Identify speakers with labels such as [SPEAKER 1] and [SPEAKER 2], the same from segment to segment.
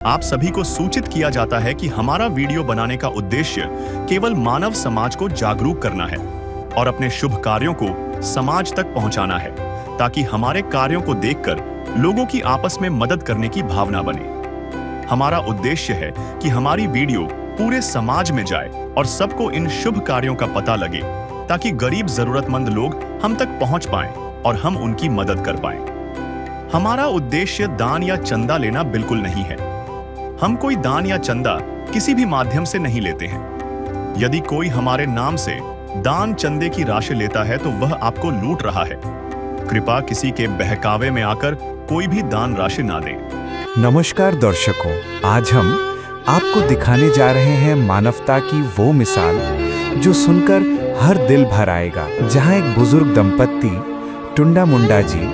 [SPEAKER 1] आप सभी को सूचित किया जाता है कि हमारा वीडियो बनाने का उद्देश्य केवल मानव समाज को जागरूक करना है और अपने शुभ कार्यों को समाज तक पहुंचाना है, ताकि हमारे कार्यों को देखकर लोगों की आपस में मदद करने की भावना बने। हमारा उद्देश्य है कि हमारी वीडियो पूरे समाज में जाए और सबको इन शुभ कार्यों का पता लगे, ताकि गरीब जरूरतमंद लोग हम तक पहुंच पाएं और हम उनकी मदद कर पाएं। हमारा उद्देश्य दान या चंदा लेना बिल्कुल नहीं है। हम कोई दान या चंदा किसी भी माध्यम से नहीं लेते हैं। यदि कोई हमारे नाम से दान चंदे की राशि लेता है तो वह आपको लूट रहा है। कृपया किसी के बहकावे में आकर कोई भी दान राशि ना दें।
[SPEAKER 2] नमस्कार दर्शकों, आज हम आपको दिखाने जा रहे हैं मानवता की वो मिसाल जो सुनकर हर दिल भर आएगा, जहां एक बुजुर्ग दंपत्ति टुंडा मुंडा जी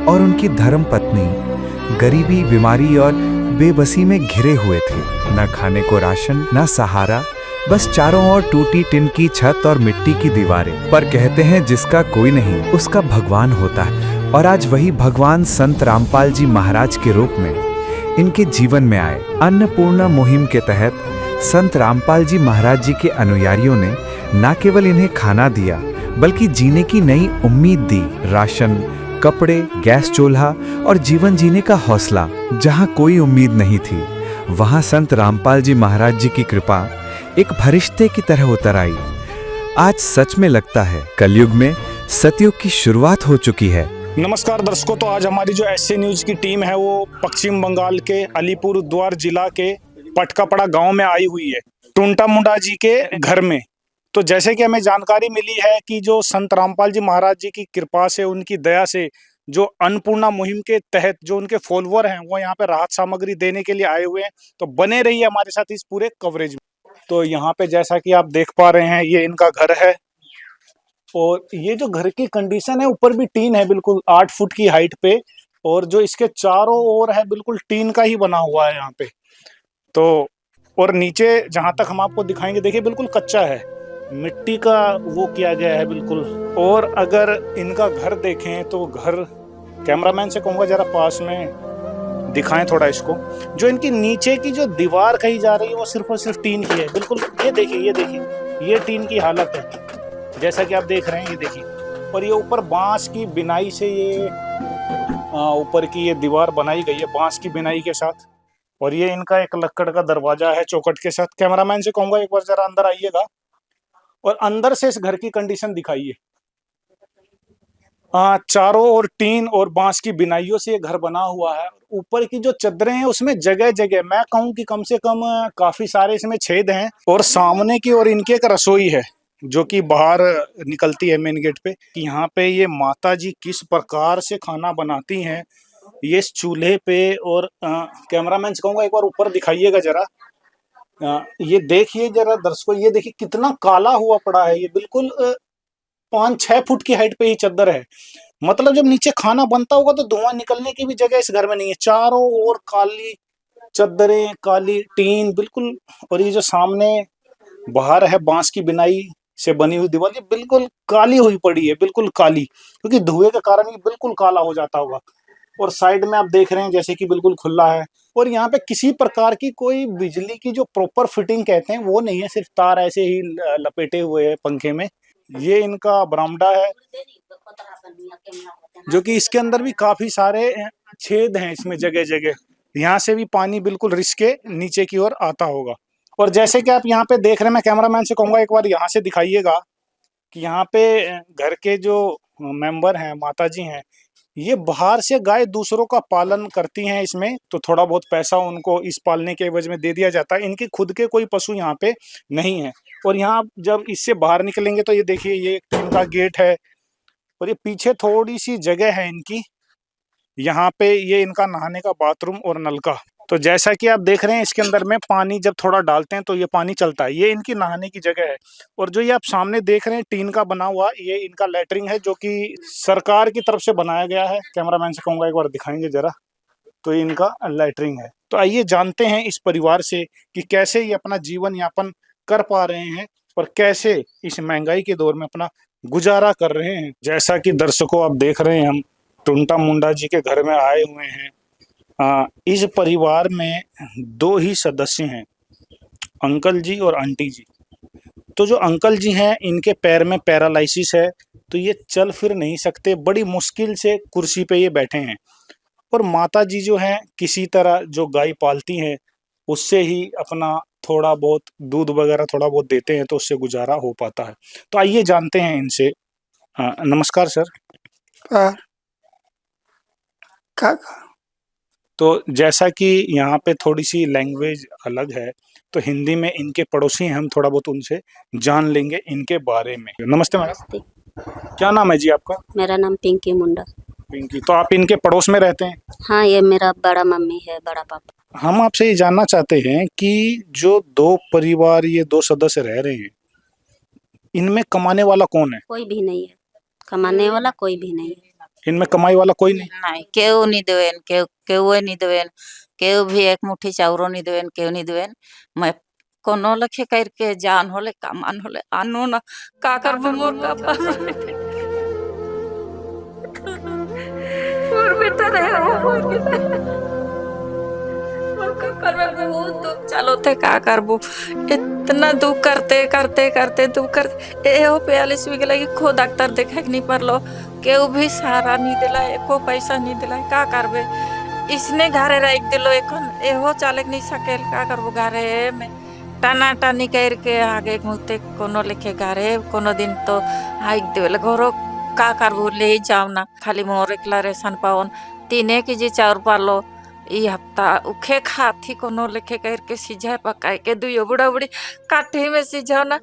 [SPEAKER 2] और उनकी धर्मपत्नी गरीबी, बीमारी और बेबसी में घिरे हुए थे। न खाने को राशन, न सहारा, बस चारों ओर टूटी टिन की छत और मिट्टी की दीवारें। पर कहते हैं जिसका कोई नहीं उसका भगवान होता है, और आज वही भगवान संत रामपाल जी महाराज के रूप में इनके जीवन में आए। अन्नपूर्णा मुहिम के तहत संत रामपाल जी महाराज जी के अनुयायियों ने न केवल इन्हें खाना दिया, बल्कि जीने की नई उम्मीद दी। राशन, कपड़े, गैस चूल्हा और जीवन जीने का हौसला। जहां कोई उम्मीद नहीं थी, वहां संत रामपाल जी महाराज जी की कृपा एक फरिश्ते की तरह उतर आई। आज सच में लगता है कलयुग में सतयुग की शुरुआत हो चुकी है।
[SPEAKER 3] नमस्कार दर्शकों, तो आज हमारी जो एसए न्यूज की टीम है वो पश्चिम बंगाल के अलीपुरद्वार जिला के पटकापड़ा गांव में आई हुई है, टुंटा मुंडा जी के घर में। तो जैसे कि हमें जानकारी मिली है कि जो संत रामपाल जी महाराज जी की कृपा से, उनकी दया से, जो अन्नपूर्णा मुहिम के तहत जो उनके फॉलोअर हैं वो यहाँ पे राहत सामग्री देने के लिए आए हुए हैं। तो बने रहिए हमारे साथ इस पूरे कवरेज में। तो यहाँ पे जैसा कि आप देख पा रहे हैं, ये इनका घर है, और ये जो घर की कंडीशन है, ऊपर भी टीन है बिल्कुल 8 फुट की हाइट पे, और जो इसके चारों ओर है बिल्कुल टीन का ही बना हुआ है यहाँ पे। तो और नीचे जहां तक हम आपको दिखाएंगे, देखिए बिल्कुल कच्चा है, मिट्टी का वो किया गया है बिल्कुल। और अगर इनका घर देखें तो घर, कैमरामैन से कहूंगा जरा पास में दिखाएं थोड़ा इसको। जो इनकी नीचे की जो दीवार कही जा रही है वो सिर्फ और सिर्फ टीन की है बिल्कुल। ये देखिए, ये देखिए, ये टीन की हालत है जैसा कि आप देख रहे हैं, ये देखिए। और ये ऊपर बांस की बिनाई से ये ऊपर की ये दीवार बनाई गई है बांस की बिनाई के साथ। और ये इनका एक लक्कड़ का दरवाजा है चौखट के साथ। कैमरामैन से कहूंगा एक बार जरा अंदर आइएगा और अंदर से इस घर की कंडीशन दिखाइए। चारों ओर टीन और बांस की बिनाइयों से ये घर बना हुआ है। ऊपर की जो चद्दरें हैं उसमें जगह जगह, मैं कहूँ कि कम से कम काफी सारे इसमें छेद हैं। और सामने की ओर इनकी एक रसोई है जो कि बाहर निकलती है मेन गेट पे। यहाँ पे ये माता जी किस प्रकार से खाना बनाती हैं ये इस चूल्हे पे। और कैमरामैन से कहूँगा एक बार ऊपर दिखाइएगा जरा। ये देखिए जरा दर्शकों, ये देखिए कितना काला हुआ पड़ा है। ये बिल्कुल 5-6 फुट की हाइट पे ही चद्दर है। मतलब जब नीचे खाना बनता होगा तो धुआं निकलने की भी जगह इस घर में नहीं है। चारों ओर काली चद्दरें, काली टीन बिल्कुल। और ये जो सामने बाहर है बांस की बिनाई से बनी हुई दीवार, ये बिल्कुल काली हुई पड़ी है, बिल्कुल काली, क्योंकि धुएं के कारण ये बिल्कुल काला हो जाता होगा। और साइड में आप देख रहे हैं जैसे कि बिल्कुल खुला है। और यहाँ पे किसी प्रकार की कोई बिजली की जो प्रॉपर फिटिंग कहते हैं वो नहीं है, सिर्फ तार ऐसे ही लपेटे हुए हैं पंखे में। ये इनका बरामदा है जो कि इसके अंदर भी काफी सारे छेद हैं इसमें जगह जगह। यहाँ से भी पानी बिल्कुल रिस के नीचे की ओर आता होगा। और जैसे कि आप यहाँ पे देख रहे हैं, मैं कैमरामैन से कहूंगा एक बार यहाँ से दिखाइएगा कि यहाँ पे घर के जो मेंबर हैं, माता जी हैं, ये बाहर से गाय दूसरों का पालन करती हैं इसमें। तो थोड़ा बहुत पैसा उनको इस पालने के एवज में दे दिया जाता है। इनके खुद के कोई पशु यहाँ पे नहीं है। और यहाँ जब इससे बाहर निकलेंगे तो ये देखिए, ये इनका गेट है और ये पीछे थोड़ी सी जगह है इनकी। यहाँ पे ये इनका नहाने का बाथरूम और नलका। तो जैसा कि आप देख रहे हैं, इसके अंदर में पानी जब थोड़ा डालते हैं तो ये पानी चलता है। ये इनकी नहाने की जगह है। और जो ये आप सामने देख रहे हैं टीन का बना हुआ, ये इनका लैट्रिन है जो कि सरकार की तरफ से बनाया गया है। कैमरामैन से कहूंगा एक बार दिखाएंगे जरा। तो ये इनका लैट्रिन है। तो आइए जानते हैं इस परिवार से कि कैसे ये अपना जीवन यापन कर पा रहे हैं और कैसे इस महंगाई के दौर में अपना गुजारा कर रहे हैं। जैसा कि दर्शकों आप देख रहे हैं, हम टुंटा मुंडा जी के घर में आए हुए हैं। इस परिवार में दो ही सदस्य हैं, अंकल जी और आंटी जी। तो जो अंकल जी हैं इनके पैर में पैरालिसिस है, तो ये चल फिर नहीं सकते, बड़ी मुश्किल से कुर्सी पे ये बैठे हैं। और माता जी जो हैं किसी तरह जो गाय पालती हैं उससे ही अपना थोड़ा बहुत दूध वगैरह थोड़ा बहुत देते हैं, तो उससे गुजारा हो पाता है। तो आइए जानते हैं इनसे। नमस्कार सर।
[SPEAKER 4] का का
[SPEAKER 3] तो जैसा कि यहाँ पे थोड़ी सी लैंग्वेज अलग है, तो हिंदी में इनके पड़ोसी हैं, हम थोड़ा बहुत उनसे जान लेंगे इनके बारे में। नमस्ते मैडम,
[SPEAKER 5] नमस्ते,
[SPEAKER 3] क्या नाम है जी आपका?
[SPEAKER 5] मेरा नाम पिंकी मुंडा।
[SPEAKER 3] पिंकी, तो आप इनके पड़ोस में रहते हैं?
[SPEAKER 5] हाँ, ये मेरा बड़ा मम्मी है, बड़ा पापा।
[SPEAKER 3] हम आपसे ये जानना चाहते हैं कि जो दो परिवार, ये दो सदस्य रह रहे हैं, इनमें कमाने वाला कौन है?
[SPEAKER 5] कोई भी नहीं है, कमाने वाला कोई भी नहीं है।
[SPEAKER 3] इनमें कमाई वाला कोई नहीं?
[SPEAKER 6] नहीं, केहू नहीं देवेन, केहू नहीं देवेन, केहू भी एक मुट्ठी चाउरो नहीं देवेन, केहू नहीं देवेन। मैं कोनो लखे करके जान होले कामान होले आनो ना का करबो मोर का मोर बेटा रे मोर का करबे बहुत दुख चलो थे का करबो। इतना दुख करते करते करते दुख करते ए हो 42 भी लगी खो डॉक्टर देखे नहीं परलो, केहू भी सहारा नहीं दिला, एको पैसा नहीं दिला, का करबे। इसने घरे रख दिलो, एखन एहो चाले नहीं सकेल, का करबो। घरे में टाना टानी करके आगे मुते कोनो लेके घरे कोनो दिन तो हाइक देवेल घरो, का करबो ले जाओ ना, खाली मोर एकला रेशन पावन 3 केजी चाउर पालो ई हफ्ता उखे खाती कोनो लेखे करके सिझाए पकाए के दुइयो बुढ़ा बुढ़ी काठी में सिझाओ ना,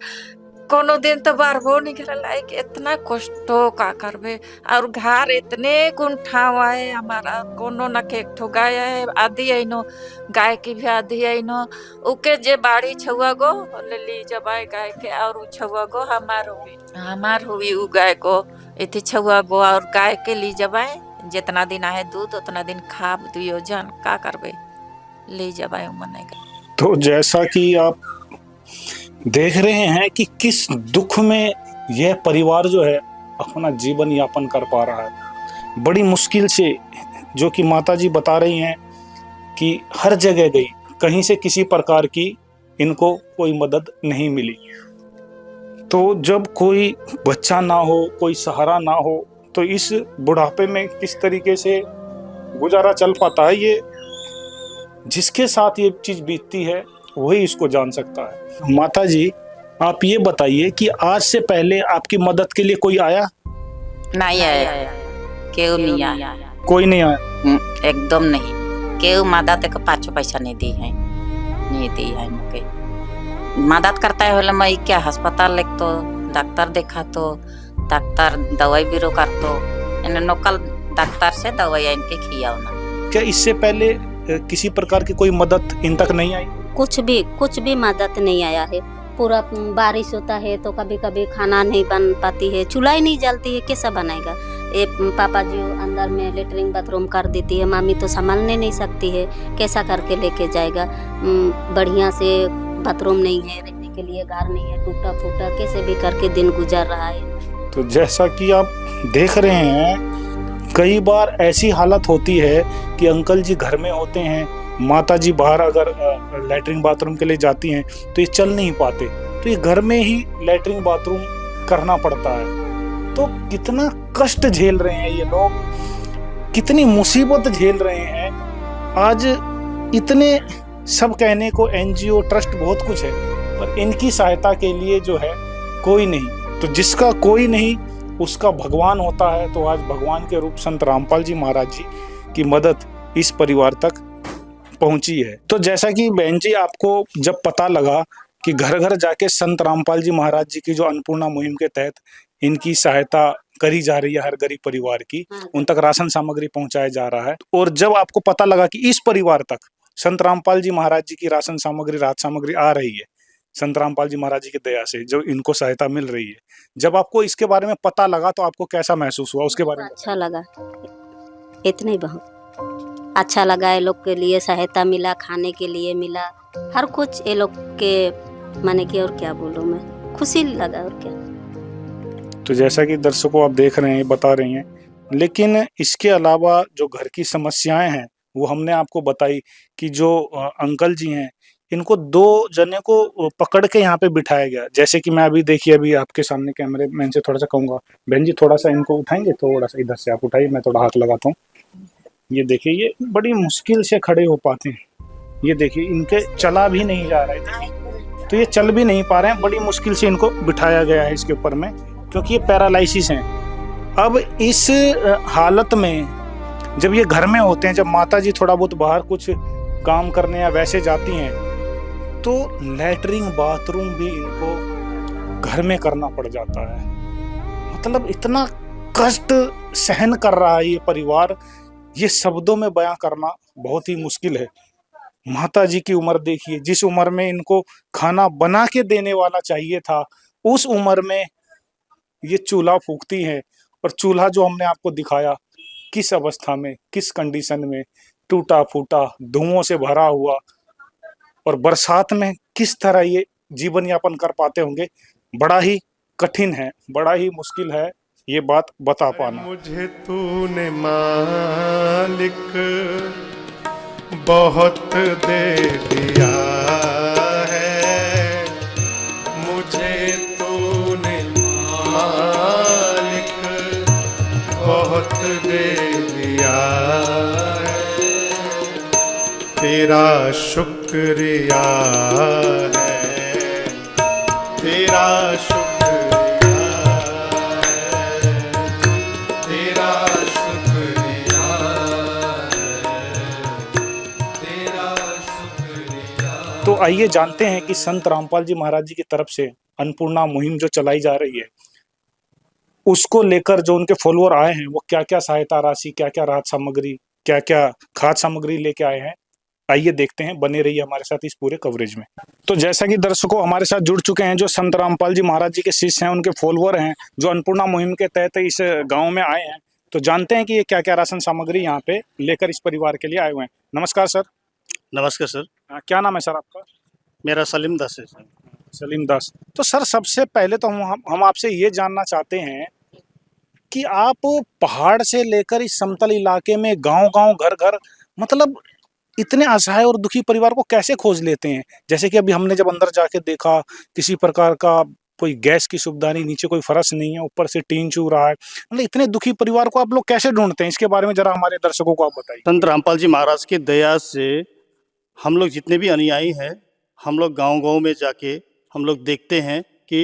[SPEAKER 6] कोनो दिन तो बारबो निकल लाइक इतना कष्ट का करबे। और घर इतने कुंठाव है हमारा, कोनो न के ठो गाय है, आधी है नो गाय की भी आधी है नो, उके जे बाड़ी छुआ गो ले ली जबाए गाय के, और उ छुआ गो हमार हुई उ गाय को इति छुआ गो, और गाय के ली जबाए जितना दिन आए दूध उतना दिन खाब दुइयो जन, का करबे ले जबाए मनेगा।
[SPEAKER 3] तो जैसा कि आप देख रहे हैं कि किस दुख में यह परिवार जो है अपना जीवन यापन कर पा रहा है, बड़ी मुश्किल से, जो कि माता जी बता रही हैं कि हर जगह गई, कहीं से किसी प्रकार की इनको कोई मदद नहीं मिली। तो जब कोई बच्चा ना हो, कोई सहारा ना हो, तो इस बुढ़ापे में किस तरीके से गुजारा चल पाता है, ये जिसके साथ ये चीज बीतती है वही इसको जान सकता है। माता जी, आप ये बताइए कि आज से पहले आपकी मदद के लिए कोई आया?
[SPEAKER 6] नहीं आया, केहू नहीं आया,
[SPEAKER 3] कोई नहीं आया?
[SPEAKER 6] एकदम नहीं, केहू मदद के 5 पैसा नहीं दी है, नहीं दी है मुझे। मदद करता है मैं क्या अस्पताल लेक तो डॉक्टर देखा तो डॉक्टर दवाई बीरो कर तो इन्हें लोकल डॉक्टर से दवाई इनके खियाओ ना।
[SPEAKER 3] क्या इससे पहले किसी प्रकार की कोई मदद इन तक नहीं आई?
[SPEAKER 5] कुछ भी मदद नहीं आया है। पूरा बारिश होता है तो कभी कभी खाना नहीं बन पाती है, चूल्हा ही नहीं जलती है, कैसा बनाएगा। ये पापा जी अंदर में लेटरिन बाथरूम कर देती है, मामी तो संभालने नहीं सकती है, कैसा करके लेके जाएगा। बढ़िया से बाथरूम नहीं है, रहने के लिए घर नहीं है, टूटा फूटा कैसे भी करके दिन गुजर रहा है।
[SPEAKER 3] तो जैसा कि आप देख रहे हैं, कई बार ऐसी हालत होती है कि अंकल जी घर में होते हैं, माता जी बाहर अगर लैट्रिन बाथरूम के लिए जाती हैं तो ये चल नहीं पाते, तो ये घर में ही लैट्रिन बाथरूम करना पड़ता है। तो कितना कष्ट झेल रहे हैं ये लोग, कितनी मुसीबत झेल रहे हैं। आज इतने सब कहने को एनजीओ ट्रस्ट बहुत कुछ है, पर इनकी सहायता के लिए जो है कोई नहीं। तो जिसका कोई नहीं उसका भगवान होता है। तो आज भगवान के रूप संत रामपाल जी महाराज जी की मदद इस परिवार तक पहुंची है। तो जैसा कि बहन जी, आपको जब पता लगा कि घर घर जाके संत रामपाल जी महाराज जी की जो अन्नपूर्णा मुहिम के तहत इनकी सहायता करी जा रही है, हर गरीब परिवार की, उन तक राशन सामग्री पहुंचाया जा रहा है, और जब आपको पता लगा कि इस परिवार तक संत रामपाल जी महाराज जी की राशन सामग्री, राहत सामग्री आ रही है, संत रामपाल जी महाराज जी की दया से जो इनको सहायता मिल रही है, जब आपको इसके बारे में पता लगा तो आपको कैसा महसूस हुआ? उसके बारे में
[SPEAKER 5] अच्छा लगा, इतना ही बहुत अच्छा लगा। ये लोग के लिए सहायता मिला, खाने के लिए मिला, हर कुछ ये लोग के माने कि, और क्या बोलूं मैं, खुशी लगा और क्या।
[SPEAKER 3] तो जैसा कि दर्शकों आप देख रहे हैं, बता रही हैं, लेकिन इसके अलावा जो घर की समस्याएं हैं वो हमने आपको बताई कि जो अंकल जी हैं इनको 2 जने को पकड़ के यहाँ पे बिठाया गया। जैसे कि मैं अभी देखिए अभी आपके सामने कैमरे मैन से थोड़ा सा कहूंगा, बहन जी थोड़ा सा इनको उठाएंगे, थोड़ा सा इधर से आप उठाइए, मैं थोड़ा हाथ लगाता हूँ। ये देखिए ये बड़ी मुश्किल से खड़े हो पाते हैं। ये देखिए इनके चला भी नहीं जा रहा है, तो ये चल भी नहीं पा रहे हैं, बड़ी मुश्किल से इनको बिठाया गया है इसके ऊपर में, क्योंकि ये पैरालिसिस हैं। अब इस हालत में जब ये घर में होते हैं, जब माता जी थोड़ा बहुत बाहर कुछ काम करने या वैसे जाती हैं, तो लैटरिंग बाथरूम भी इनको घर में करना पड़ जाता है। मतलब इतना कष्ट सहन कर रहा है ये परिवार, ये शब्दों में बयां करना बहुत ही मुश्किल है। माता जी की उम्र देखिए, जिस उम्र में इनको खाना बना के देने वाला चाहिए था, उस उम्र में ये चूल्हा फूकती हैं। और चूल्हा जो हमने आपको दिखाया किस अवस्था में, किस कंडीशन में, टूटा फूटा, धुओं से भरा हुआ, और बरसात में किस तरह ये जीवन यापन कर पाते होंगे, बड़ा ही कठिन है, बड़ा ही मुश्किल है ये बात बता पाना।
[SPEAKER 4] मुझे तूने मालिक बहुत दे दिया है, मुझे तूने मालिक बहुत दे दिया है, तेरा शुक्रिया है, तेरा शुक्रिया है, तेरा शुक्रिया है, तेरा शुक्रिया।
[SPEAKER 3] तो आइए जानते हैं कि संत रामपाल जी महाराज जी की तरफ से अन्नपूर्णा मुहिम जो चलाई जा रही है, उसको लेकर जो उनके फॉलोअर आए हैं वो क्या क्या सहायता राशि, क्या क्या राहत सामग्री, क्या क्या खाद्य सामग्री लेके आए हैं। आइए देखते हैं, बने रहिए हमारे साथ इस पूरे कवरेज में। तो जैसा कि दर्शकों हमारे साथ जुड़ चुके हैं जो संत रामपाल जी महाराज जी के शिष्य हैं, उनके फॉलोअर हैं, जो अन्नपूर्णा मुहिम के तहत इस गांव में आए हैं, तो जानते हैं कि ये क्या क्या राशन सामग्री यहाँ पे लेकर इस परिवार के लिए आए हुए हैं। नमस्कार सर।
[SPEAKER 7] नमस्कार सर।
[SPEAKER 3] क्या नाम है सर आपका?
[SPEAKER 7] मेरा सलीम दास है सर।
[SPEAKER 3] सलीम दास। तो सर सबसे पहले तो हम आपसे ये जानना चाहते हैं कि आप पहाड़ से लेकर इस समतल इलाके में गांव-गांव, घर-घर, मतलब इतने असहाय और दुखी परिवार को कैसे खोज लेते हैं? जैसे कि अभी हमने जब अंदर जाके देखा, किसी प्रकार का कोई गैस की सुविधा नहीं, नीचे कोई फर्श नहीं है, ऊपर से टीन चू रहा है। मतलब इतने दुखी परिवार को आप लोग कैसे ढूंढते हैं? इसके बारे में जरा हमारे दर्शकों को आप बताइए।
[SPEAKER 7] संत रामपाल जी महाराज की दया से हम लोग जितने भी अनुयायी हैं, हम लोग गांव-गांव में जाके हम लोग देखते हैं कि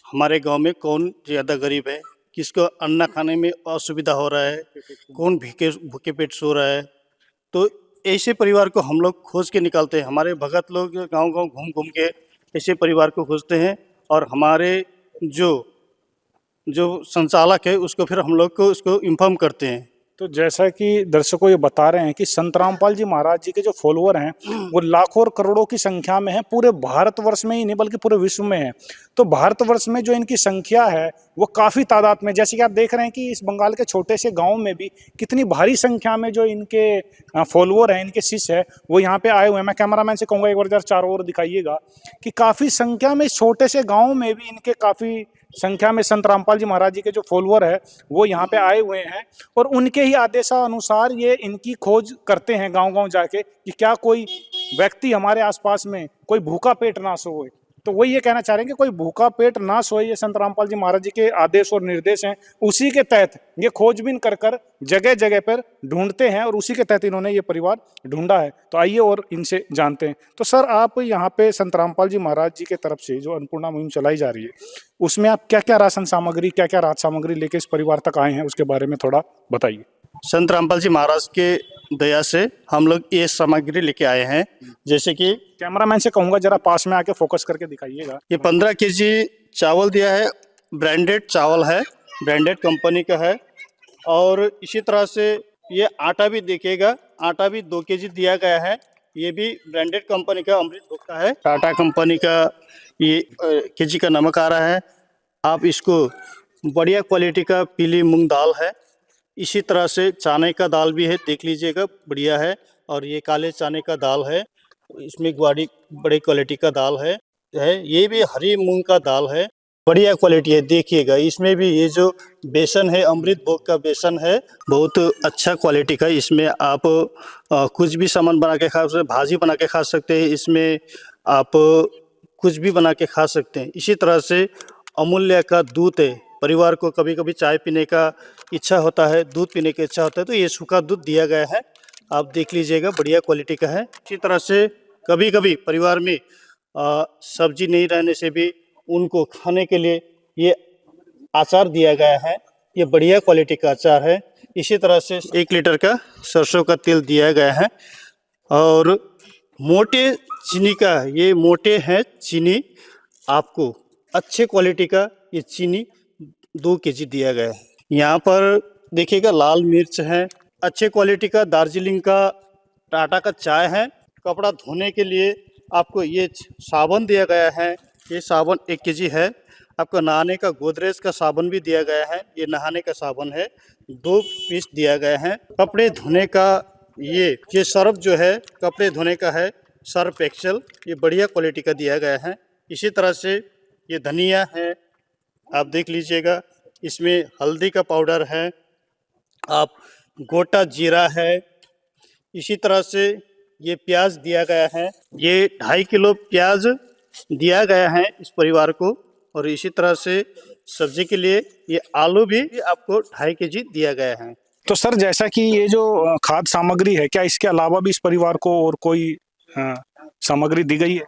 [SPEAKER 7] हमारे गांव में कौन ज़्यादा गरीब है, किसको अन्न खाने में असुविधा हो रहा है, कौन भूखे पेट सो रहा है। तो ऐसे परिवार को हम लोग खोज के निकालते हैं। हमारे भगत लोग गांव-गांव घूम-घूम के ऐसे परिवार को खोजते हैं, और हमारे जो संचालक है उसको फिर हम लोग को उसको इन्फॉर्म करते हैं।
[SPEAKER 3] तो जैसा कि दर्शकों ये बता रहे हैं कि संत रामपाल जी महाराज जी के जो फॉलोअर हैं वो लाखों और करोड़ों की संख्या में है, पूरे भारतवर्ष में ही नहीं बल्कि पूरे विश्व में है। तो भारतवर्ष में जो इनकी संख्या है वो काफ़ी तादाद में, जैसे कि आप देख रहे हैं कि इस बंगाल के छोटे से गांव में भी कितनी भारी संख्या में जो इनके फॉलोअर हैं, इनके शिष्य है, वो यहाँ पे आए हुए हैं। मैं कैमरामैन से कहूँगा एक बार जरा चारों ओर दिखाइएगा कि काफ़ी संख्या में, छोटे से गाँव में भी इनके काफ़ी संख्या में संत रामपाल जी महाराज जी के जो फॉलोअर है वो यहाँ पे आए हुए हैं, और उनके ही आदेशानुसार ये इनकी खोज करते हैं गांव-गांव जाके कि क्या कोई व्यक्ति हमारे आसपास में कोई भूखा पेट ना सोए। तो वही ये कहना चाह रहे हैं कि कोई भूखा पेट ना सोए, ये संत रामपाल जी महाराज जी के आदेश और निर्देश हैं। उसी के तहत ये खोजबीन कर कर जगह जगह पर ढूंढते हैं, और उसी के तहत इन्होंने ये परिवार ढूंढा है। तो आइए और इनसे जानते हैं। तो सर आप यहाँ पे संत रामपाल जी महाराज जी के तरफ से जो अन्नपूर्णा मुहिम चलाई जा रही है, उसमें आप क्या क्या राशन सामग्री, क्या क्या राहत सामग्री लेके इस परिवार तक आए हैं, उसके बारे में थोड़ा बताइए।
[SPEAKER 7] संत रामपाल जी महाराज के दया से हम लोग ये सामग्री लेके आए हैं। जैसे कि
[SPEAKER 3] कैमरामैन से कहूँगा जरा पास में आके फोकस करके दिखाइएगा।
[SPEAKER 7] ये 15 केजी चावल दिया है, ब्रांडेड चावल है, ब्रांडेड कंपनी का है। और इसी तरह से ये आटा भी देखिएगा, आटा भी 2 केजी दिया गया है, ये भी ब्रांडेड कंपनी का अमृत भुक्ता है। टाटा कंपनी का ये केजी का नमक आ रहा है। आप इसको बढ़िया क्वालिटी का पीली मूंग दाल है। इसी तरह से चने का दाल भी है, देख लीजिएगा, बढ़िया है। और ये काले चने का दाल है, इसमें बड़ी क्वालिटी का दाल है। ये भी हरी मूंग का दाल है। बढ़िया क्वालिटी है, देखिएगा इसमें भी ये जो बेसन है अमृत भोग का बेसन है, बहुत अच्छा क्वालिटी का। इसमें आप कुछ भी सामान बना के खा सकते हैं, भाजी बना के खा सकते हैं, इसमें आप कुछ भी बना के खा सकते हैं। इसी तरह से अमूल्य का दूध है, परिवार को कभी कभी चाय पीने का इच्छा होता है, दूध पीने की इच्छा होता है, तो ये सूखा दूध दिया गया है, आप देख लीजिएगा, बढ़िया क्वालिटी का है। इसी तरह से कभी कभी परिवार में सब्जी नहीं रहने से भी उनको खाने के लिए ये अचार दिया गया है, ये बढ़िया क्वालिटी का अचार है। इसी तरह से 1 लीटर का सरसों का तेल दिया गया है। और मोटे चीनी का, ये मोटे हैं चीनी, आपको अच्छे क्वालिटी का ये चीनी 2 केजी दिया गया है। यहाँ पर देखिएगा लाल मिर्च है, अच्छे क्वालिटी का दार्जिलिंग का टाटा का चाय है। कपड़ा धोने के लिए आपको ये साबुन दिया गया है, ये साबुन 1 केजी है। आपको नहाने का गोदरेज का साबुन भी दिया गया है, ये नहाने का साबुन है, 2 पीस दिया गया है। कपड़े धोने का ये सर्फ जो है कपड़े धोने का है, सर्फ एक्सेल, ये बढ़िया क्वालिटी का दिया गया है। इसी तरह से ये धनिया है, आप देख लीजिएगा, इसमें हल्दी का पाउडर है, आप गोटा जीरा है। इसी तरह से ये प्याज दिया गया है, ये 2.5 किलो प्याज दिया गया है इस परिवार को। और इसी तरह से सब्जी के लिए ये आलू भी आपको 2.5 केजी दिया गया है।
[SPEAKER 3] तो सर जैसा कि ये जो खाद्य सामग्री है, क्या इसके अलावा भी इस परिवार को और कोई सामग्री दी गई है?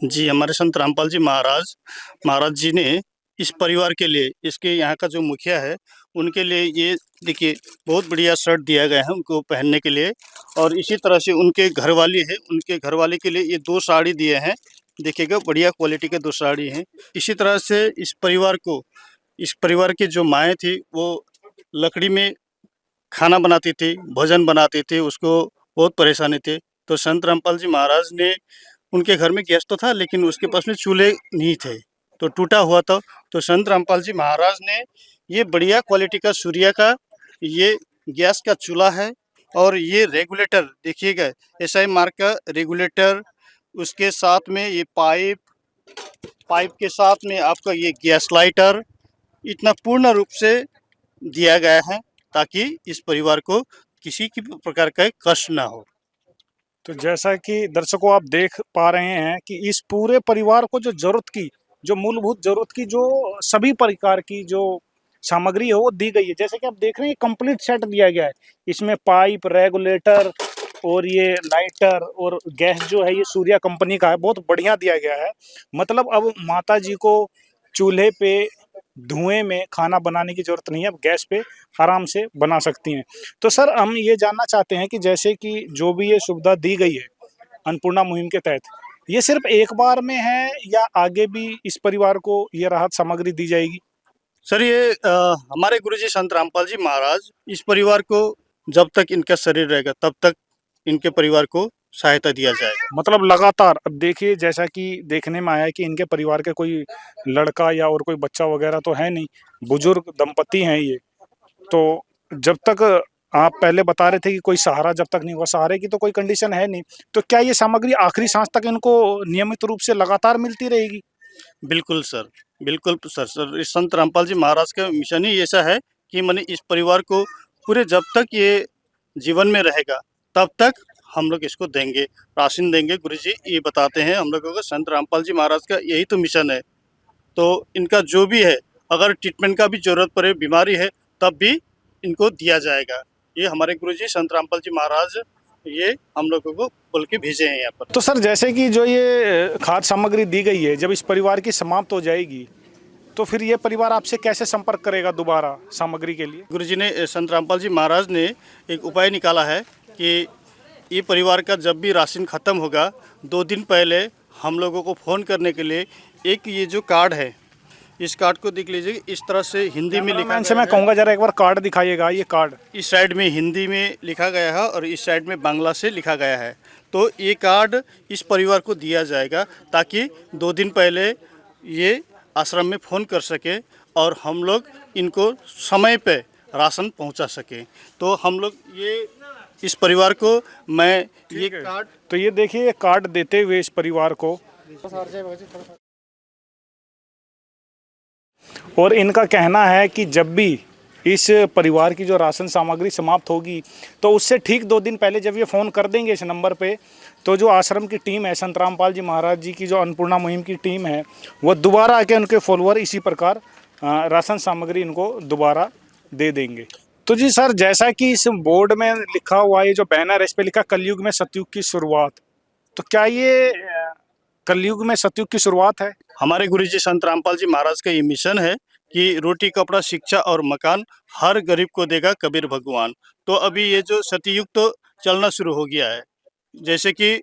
[SPEAKER 7] जी, हमारे संत रामपाल जी महाराज जी ने इस परिवार के लिए, इसके यहाँ का जो मुखिया है उनके लिए ये देखिए बहुत बढ़िया शर्ट दिया गया है उनको पहनने के लिए। और इसी तरह से उनके घरवाली है, उनके घरवाली के लिए ये 2 साड़ी दिए हैं, देखिएगा बढ़िया क्वालिटी के 2 साड़ी हैं। इसी तरह से इस परिवार की जो माएँ थी वो लकड़ी में खाना बनाती थी, भोजन बनाती थी, उसको बहुत परेशानी थी। तो संत रामपाल जी महाराज ने, उनके घर में गैस तो था लेकिन उसके पास में चूल्हे नहीं थे, तो टूटा हुआ था। तो संत रामपाल जी महाराज ने ये बढ़िया क्वालिटी का सूर्या का ये गैस का चूल्हा है। और ये रेगुलेटर देखिएगा, एसआई मार्क का रेगुलेटर, उसके साथ में ये पाइप के साथ में आपका ये गैस लाइटर, इतना पूर्ण रूप से दिया गया है ताकि इस परिवार को किसी की प्रकार का कष्ट ना हो।
[SPEAKER 3] तो जैसा कि दर्शकों आप देख पा रहे हैं कि इस पूरे परिवार को जो मूलभूत जरूरत की जो सभी प्रकार की जो सामग्री है वो दी गई है। जैसे कि आप देख रहे हैं कंप्लीट सेट दिया गया है, इसमें पाइप, रेगुलेटर और ये लाइटर और गैस जो है ये सूर्या कंपनी का है, बहुत बढ़िया दिया गया है। मतलब अब माता जी को चूल्हे पे धुएं में खाना बनाने की जरूरत नहीं है, अब गैस पे आराम से बना सकती हैं। तो सर हम ये जानना चाहते हैं कि जैसे कि जो भी ये सुविधा दी गई है अन्नपूर्णा मुहिम के तहत, ये सिर्फ एक बार में है या आगे भी इस परिवार को ये राहत सामग्री दी जाएगी?
[SPEAKER 7] सर ये हमारे गुरुजी संत रामपाल जी महाराज इस परिवार को जब तक इनका शरीर रहेगा तब तक इनके परिवार को सहायता दिया जाएगा।
[SPEAKER 3] मतलब लगातार। अब देखिए जैसा कि देखने में आया है कि इनके परिवार के कोई लड़का या और कोई बच्चा वगैरह तो है नहीं, बुजुर्ग दंपति हैं ये, तो जब तक आप पहले बता रहे थे कि कोई सहारा जब तक नहीं होगा, सहारे की तो कोई कंडीशन है नहीं, तो क्या ये सामग्री आखिरी सांस तक इनको नियमित रूप से लगातार मिलती रहेगी?
[SPEAKER 7] बिल्कुल सर, बिल्कुल सर, इस संत रामपाल जी महाराज का मिशन ही ऐसा है कि मैंने इस परिवार को पूरे जब तक ये जीवन में रहेगा तब तक हम लोग इसको देंगे, राशन देंगे। गुरुजी ये बताते हैं हम लोगों को, संत रामपाल जी महाराज का यही तो मिशन है। तो इनका जो भी है, अगर ट्रीटमेंट का भी जरूरत पड़े, बीमारी है, तब भी इनको दिया जाएगा। ये हमारे गुरुजी संत रामपाल जी महाराज ये हम लोगों को बोल के भेजे हैं यहाँ पर।
[SPEAKER 3] तो सर जैसे कि जो ये खाद्य सामग्री दी गई है, जब इस परिवार की समाप्त हो जाएगी तो फिर ये परिवार आपसे कैसे संपर्क करेगा दोबारा सामग्री के लिए?
[SPEAKER 7] गुरुजी ने, संत रामपाल जी महाराज ने एक उपाय निकाला है कि ये परिवार का जब भी राशन ख़त्म होगा 2 दिन पहले हम लोगों को फ़ोन करने के लिए एक ये जो कार्ड है, इस कार्ड को देख लीजिए, इस तरह से हिंदी में लिखा
[SPEAKER 3] मैं कहूँगा जरा एक बार कार्ड दिखाइएगा। ये कार्ड
[SPEAKER 7] इस साइड में हिंदी में लिखा गया है और इस साइड में बांग्ला से लिखा गया है। तो ये कार्ड इस परिवार को दिया जाएगा ताकि 2 दिन पहले ये आश्रम में फ़ोन कर सके और हम लोग इनको समय पे राशन पहुंचा सकें। तो हम लोग ये इस परिवार को मैं ये कार्ड,
[SPEAKER 3] तो ये देखिए ये कार्ड देते हुए इस परिवार को और इनका कहना है कि जब भी इस परिवार की जो राशन सामग्री समाप्त होगी तो उससे ठीक 2 दिन पहले जब ये फ़ोन कर देंगे इस नंबर पे, तो जो आश्रम की टीम है, संत रामपाल जी महाराज जी की जो अन्नपूर्णा मुहिम की टीम है, वो दोबारा आके उनके फॉलोअर इसी प्रकार राशन सामग्री इनको दोबारा दे देंगे। तो जी सर, जैसा कि इस बोर्ड में लिखा हुआ, ये जो बैनर है इस पे लिखा कलयुग में सतयुग की शुरुआत, तो क्या ये कलयुग में सतयुग की शुरुआत है?
[SPEAKER 7] हमारे गुरुजी संत रामपाल जी महाराज का ये मिशन है कि रोटी कपड़ा शिक्षा और मकान हर गरीब को देगा कबीर भगवान। तो अभी ये जो सतयुग तो चलना शुरू हो गया है। जैसे कि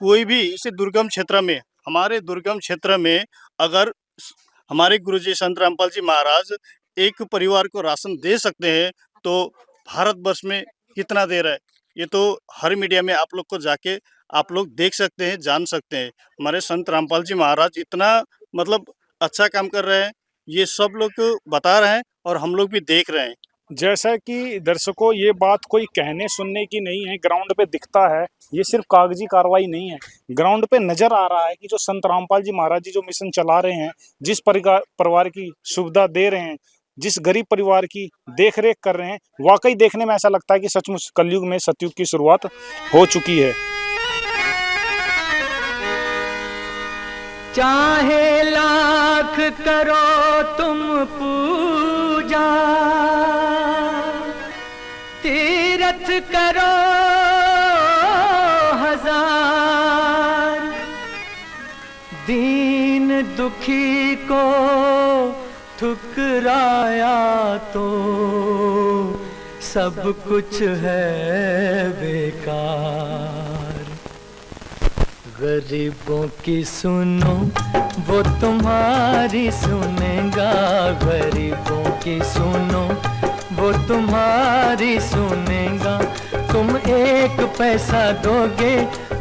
[SPEAKER 7] कोई भी इसे दुर्गम क्षेत्र में, हमारे दुर्गम क्षेत्र में अगर हमारे गुरुजी संत रामपाल जी महाराज एक परिवार को राशन दे सकते हैं तो भारतवर्ष में कितना दे रहा है, ये तो हर मीडिया में आप लोग को जाके आप लोग देख सकते हैं, जान सकते हैं। हमारे संत रामपाल जी महाराज इतना मतलब अच्छा काम कर रहे हैं, ये सब लोग बता रहे हैं और हम लोग भी देख रहे हैं।
[SPEAKER 3] जैसा कि दर्शकों, ये बात कोई कहने सुनने की नहीं है, ग्राउंड पे दिखता है, ये सिर्फ कागजी कार्रवाई नहीं है, ग्राउंड पे नजर आ रहा है कि जो संत रामपाल जी महाराज जी जो मिशन चला रहे हैं, जिस परिवार की सुविधा दे रहे हैं, जिस गरीब परिवार की देख रेख कर रहे हैं, वाकई देखने में ऐसा लगता है कि सचमुच कलयुग में सतयुग की शुरुआत हो चुकी है।
[SPEAKER 8] चाहे लाख करो तुम पूजा, तीरथ करो हजार, दीन दुखी को ठुकराया तो सब कुछ है बेकार। गरीबों की सुनो वो तुम्हारी सुनेगा, गरीबों की सुनो वो तुम्हारी सुनेगा। तुम 1 पैसा दोगे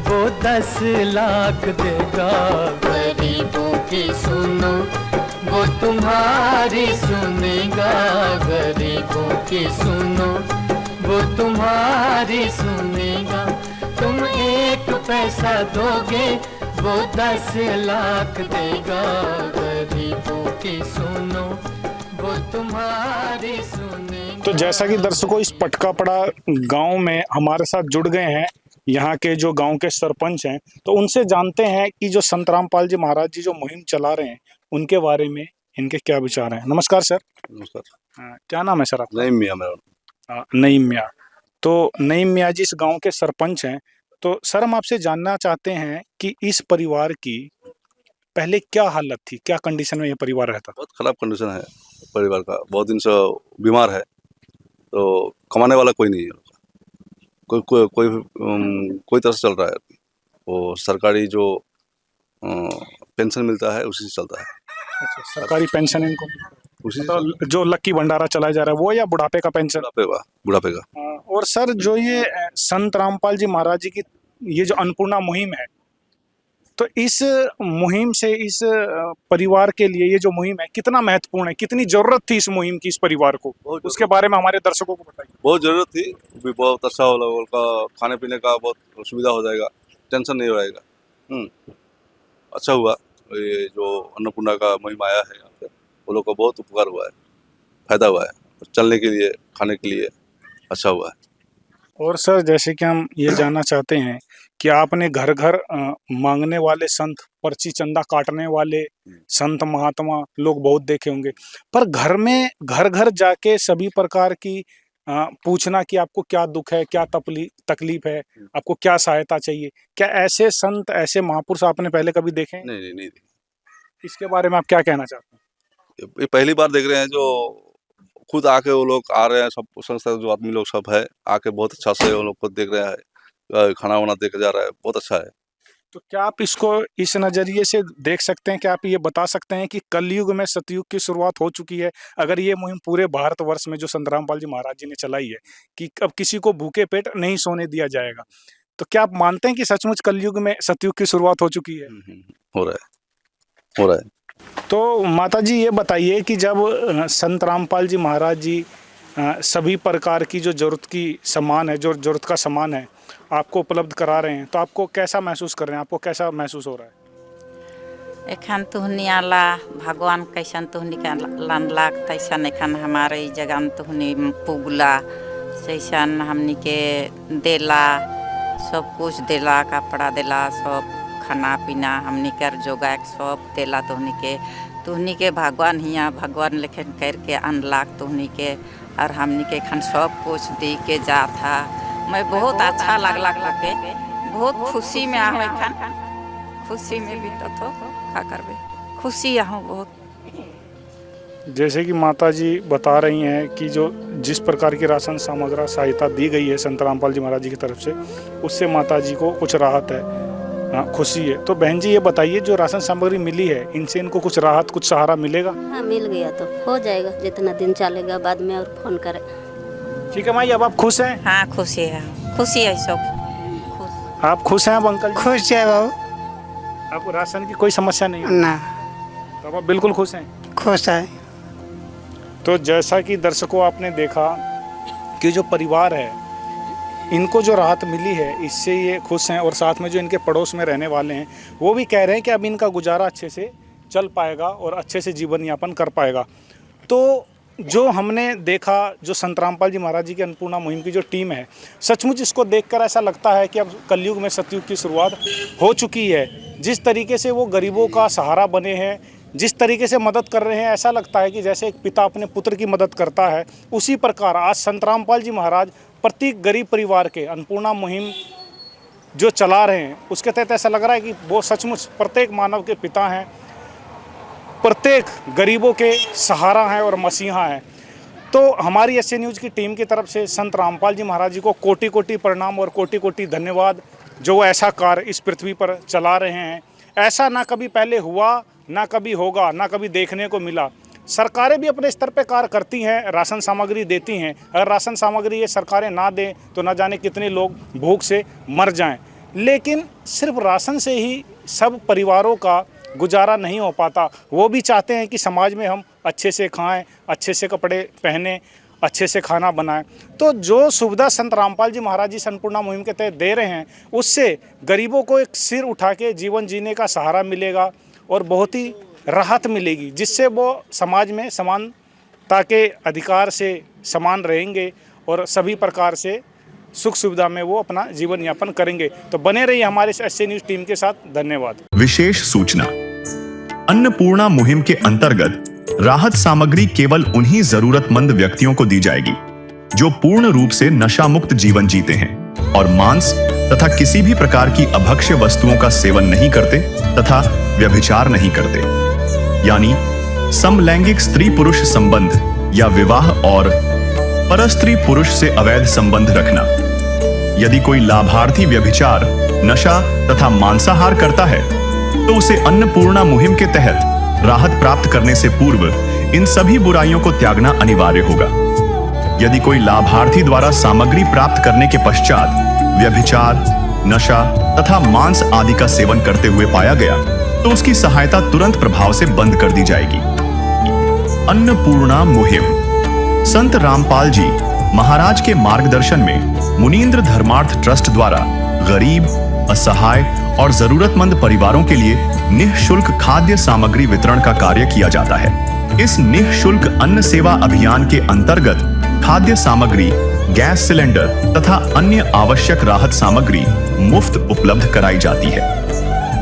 [SPEAKER 8] वो 10 लाख देगा। गरीबों की सुनो वो तुम्हारी सुनेगा, गरीबों की सुनो वो तुम्हारी सुनेगा। तुम 1 पैसा दोगे वो 10 लाख देगा। गरीबों की सुनो वो तुम्हारी सुनेगा।
[SPEAKER 3] तो जैसा कि दर्शकों, इस पटकापड़ा गांव में हमारे साथ जुड़ गए हैं यहाँ के जो गांव के सरपंच हैं, तो उनसे जानते हैं कि जो संत रामपाल जी महाराज जी जो मुहिम चला रहे हैं उनके बारे में इनके क्या विचार हैं। नमस्कार सर।
[SPEAKER 9] नमस्कार।
[SPEAKER 3] क्या नाम है सर आपका?
[SPEAKER 9] नईम मियां मेरा।
[SPEAKER 3] नईम मियां। तो नईम मियां जी इस गांव के सरपंच हैं, तो सर हम आपसे जानना चाहते हैं कि इस परिवार की पहले क्या हालत थी, क्या कंडीशन में ये परिवार रहता था?
[SPEAKER 9] बहुत खराब कंडीशन है परिवार का, बहुत दिन से बीमार है, तो कमाने वाला कोई नहीं है, कोई तरह से चल रहा है। वो सरकारी जो पेंशन मिलता है उसी से चलता है।
[SPEAKER 3] अच्छा, सरकारी पेंशन इनको
[SPEAKER 9] उसी से
[SPEAKER 3] तो जो लक्की भंडारा चलाया जा रहा है वो, या बुढ़ापे का पेंशन?
[SPEAKER 9] बुढ़ापे का।
[SPEAKER 3] और सर, जो ये संत रामपाल जी महाराज जी की ये जो अन्नपूर्णा मुहिम है, तो इस मुहिम से इस परिवार के लिए ये जो मुहिम है कितना महत्वपूर्ण है, कितनी जरूरत थी इस मुहिम की इस परिवार को, उसके बारे में हमारे दर्शकों को बताइए।
[SPEAKER 9] बहुत जरूरत थी, भी बहुत अच्छा होगा, खाने पीने का बहुत सुविधा हो जाएगा, टेंशन नहीं रहेगा। अच्छा हुआ ये जो अन्नपूर्णा का मुहिम आया है यहाँ पे, वो लोग को बहुत उपकार हुआ है, फायदा हुआ है, चलने के लिए, खाने के लिए अच्छा हुआ है।
[SPEAKER 3] और सर, जैसे कि हम ये जानना चाहते हैं कि आपने घर घर मांगने वाले संत, पर्ची चंदा काटने वाले संत महात्मा लोग बहुत देखे होंगे, पर घर में घर घर जाके सभी प्रकार की पूछना कि आपको क्या दुख है, क्या तकलीफ है, आपको क्या सहायता चाहिए, क्या ऐसे संत, ऐसे महापुरुष आपने पहले कभी देखे हैं?
[SPEAKER 9] नहीं।
[SPEAKER 3] इसके बारे में आप क्या कहना चाहते हैं?
[SPEAKER 9] ये पहली बार देख रहे हैं, जो खुद आके वो लोग आ रहे हैं, सब संस्था जो आदमी लोग सब है आके बहुत अच्छा से वो लोग को देख रहे हैं, खाना वाना देके जा रहा है, बहुत अच्छा है।
[SPEAKER 3] तो क्या आप इसको इस नज़रिए से देख सकते हैं कि आप ये बता सकते हैं कि कलयुग में सतयुग की शुरुआत हो चुकी है, अगर ये मुहिम पूरे भारतवर्ष में जो संत रामपाल जी महाराज जी ने चलाई है कि अब किसी को भूखे पेट नहीं सोने दिया जाएगा, तो क्या आप मानते हैं कि सचमुच कलयुग में सतयुग की शुरुआत हो चुकी है?
[SPEAKER 9] हो रहा है।
[SPEAKER 3] तो माता जी ये बताइए कि जब संत रामपाल जी महाराज जी सभी प्रकार की जो जरूरत की सामान है, जो जरूरत का सामान है, आपको उपलब्ध करा रहे हैं, तो आपको कैसा महसूस कर रहे हैं, आपको कैसा महसूस हो रहा है?
[SPEAKER 6] एखन तुहनी आला भगवान कैसन तुहनी के लानलाक तैसन एखन हमारे ई जगह तुहनी पुगला सैसन हमनी के देला सब कुछ देला कपड़ा देला सब खाना पीना हमनी कर जोगा सब देला तुहनी के भगवान हिया भगवान लेखन करके अनलाक तुहनी के और हमनी के एखन सब कुछ दी के जा था। मैं बहुत अच्छा लगला के बहुत खुशी में आहूँ एखन खुशी में भी तो का करबे खुशी आहूँ बहुत।
[SPEAKER 3] जैसे कि माता जी बता रही हैं कि जो जिस प्रकार की राशन सामग्री सहायता दी गई है संत रामपाल जी महाराज जी की तरफ से उससे माता जी को कुछ राहत है, खुशी है। तो बहन जी ये बताइए जो राशन सामग्री मिली है इनसे इनको कुछ राहत कुछ सहारा मिलेगा?
[SPEAKER 5] हाँ मिल गया तो हो जाएगा, जितना दिन चलेगा बाद में और फोन करें।
[SPEAKER 3] ठीक है माई, अब आप खुश हैं?
[SPEAKER 6] हाँ खुशी है सब
[SPEAKER 3] आप खुश हैं अब अंकल?
[SPEAKER 10] खुश है बाबू,
[SPEAKER 3] आपको राशन की कोई समस्या नहीं है
[SPEAKER 10] ना?
[SPEAKER 3] तो आप बिल्कुल खुश हैं?
[SPEAKER 10] खुश है।
[SPEAKER 3] तो जैसा कि दर्शकों आपने देखा कि जो परिवार है इनको जो राहत मिली है इससे ये खुश हैं और साथ में जो इनके पड़ोस में रहने वाले हैं वो भी कह रहे हैं कि अब इनका गुजारा अच्छे से चल पाएगा और अच्छे से जीवन यापन कर पाएगा। तो जो हमने देखा जो संत रामपाल जी महाराज जी की अन्नपूर्णा मुहिम की जो टीम है, सचमुच इसको देखकर ऐसा लगता है कि अब कलयुग में सतयुग की शुरुआत हो चुकी है। जिस तरीके से वो गरीबों का सहारा बने हैं, जिस तरीके से मदद कर रहे हैं, ऐसा लगता है कि जैसे एक पिता अपने पुत्र की मदद करता है उसी प्रकार आज संत रामपाल जी महाराज प्रत्येक गरीब परिवार के अन्नपूर्णा मुहिम जो चला रहे हैं उसके तहत ऐसा लग रहा है कि वो सचमुच प्रत्येक मानव के पिता हैं, प्रत्येक गरीबों के सहारा हैं और मसीहा हैं। तो हमारी एसए न्यूज़ की टीम की तरफ से संत रामपाल जी महाराज जी को कोटि कोटि प्रणाम और कोटि कोटि धन्यवाद जो वो ऐसा कार्य इस पृथ्वी पर चला रहे हैं। ऐसा ना कभी पहले हुआ, ना कभी होगा, ना कभी देखने को मिला। सरकारें भी अपने स्तर पे कार्य करती हैं, राशन सामग्री देती हैं। अगर राशन सामग्री ये सरकारें ना दें तो ना जाने कितने लोग भूख से मर जाएं। लेकिन सिर्फ राशन से ही सब परिवारों का गुजारा नहीं हो पाता। वो भी चाहते हैं कि समाज में हम अच्छे से खाएं, अच्छे से कपड़े पहने, अच्छे से खाना बनाएं। तो जो सुविधा संत रामपाल जी महाराज जी अन्नपूर्णा मुहिम के तहत दे रहे हैं उससे गरीबों को एक सिर उठा के जीवन जीने का सहारा मिलेगा और बहुत ही राहत मिलेगी, जिससे वो समाज में समानता के अधिकार से समान रहेंगे और सभी प्रकार से सुख सुविधा में वो अपना जीवन यापन करेंगे। तो बने रहिए हमारे एसए न्यूज़ टीम के साथ। धन्यवाद।
[SPEAKER 1] विशेष सूचना, अन्नपूर्णा मुहिम के अंतर्गत राहत सामग्री केवल उन्हीं जरूरतमंद व्यक्तियों को दी जाएगी जो पूर्ण रूप से नशा मुक्त जीवन जीते हैं और मांस तथा किसी भी प्रकार की अभक्ष्य वस्तुओं का सेवन नहीं करते तथा व्यभिचार नहीं करते, यानी समलैंगिक स्त्री पुरुष संबंध या विवाह और परस्त्री पुरुष से अवैध संबंध रखना। यदि कोई लाभार्थी व्यभिचार, नशा तथा मांसाहार करता है तो उसे अन्नपूर्णा मुहिम के तहत राहत प्राप्त करने से पूर्व इन सभी बुराइयों को त्यागना अनिवार्य होगा। यदि कोई लाभार्थी द्वारा सामग्री प्राप्त करने के पश्चात व्यभिचार, नशा तथा मांस आदि का सेवन करते हुए पाया गया तो उसकी सहायता तुरंत प्रभाव से बंद कर दी जाएगी। अन्नपूर्णा मुहिम संत रामपाल जी महाराज के मार्गदर्शन में मुनीन्द्र धर्मार्थ ट्रस्ट द्वारा गरीब, असहाय और जरूरतमंद परिवारों के लिए निःशुल्क खाद्य सामग्री वितरण का कार्य किया जाता है। इस निःशुल्क अन्न सेवा अभियान के अंतर्गत खाद्य सामग्री, गैस सिलेंडर तथा अन्य आवश्यक राहत सामग्री मुफ्त उपलब्ध कराई जाती है।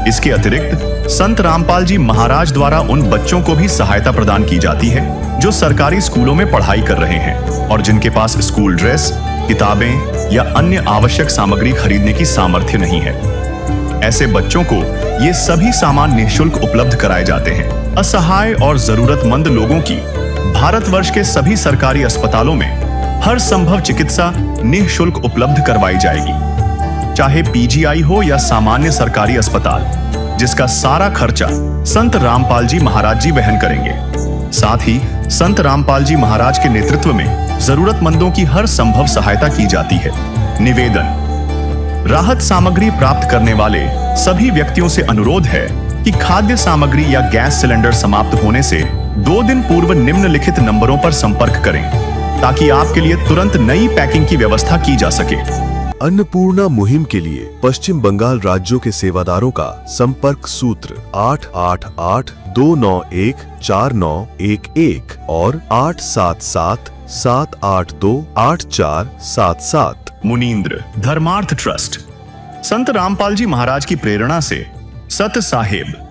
[SPEAKER 1] इसके अतिरिक्त संत रामपाल जी महाराज द्वारा उन बच्चों को भी सहायता प्रदान की जाती है जो सरकारी स्कूलों में पढ़ाई कर रहे हैं और जिनके पास स्कूल ड्रेस, किताबें या अन्य आवश्यक सामग्री खरीदने की सामर्थ्य नहीं है। ऐसे बच्चों को ये सभी सामान निःशुल्क उपलब्ध कराए जाते हैं। असहाय और जरूरतमंद लोगों की भारतवर्ष के सभी सरकारी अस्पतालों में हर संभव चिकित्सा निःशुल्क उपलब्ध करवाई जाएगी, चाहे पीजीआई हो या सामान्य सरकारी अस्पताल, जिसका सारा खर्चा संत रामपाल जी महाराज जी वहन करेंगे। साथ ही संत रामपाल जी महाराज के नेतृत्व में जरूरतमंदों की हर संभव सहायता की जाती है। निवेदन, राहत सामग्री प्राप्त करने वाले सभी व्यक्तियों से अनुरोध है कि खाद्य सामग्री या गैस सिलेंडर समाप्त होने से 2 दिन पूर्व निम्नलिखित नंबरों पर संपर्क करें ताकि आपके लिए तुरंत नई पैकिंग की व्यवस्था की जा सके।
[SPEAKER 10] अन्नपूर्णा मुहिम के लिए पश्चिम बंगाल राज्यों के सेवादारों का संपर्क सूत्र 888-291-4911 और 877-782-8477।
[SPEAKER 1] मुनींद्र धर्मार्थ ट्रस्ट संत रामपाल जी महाराज की प्रेरणा से सत साहिब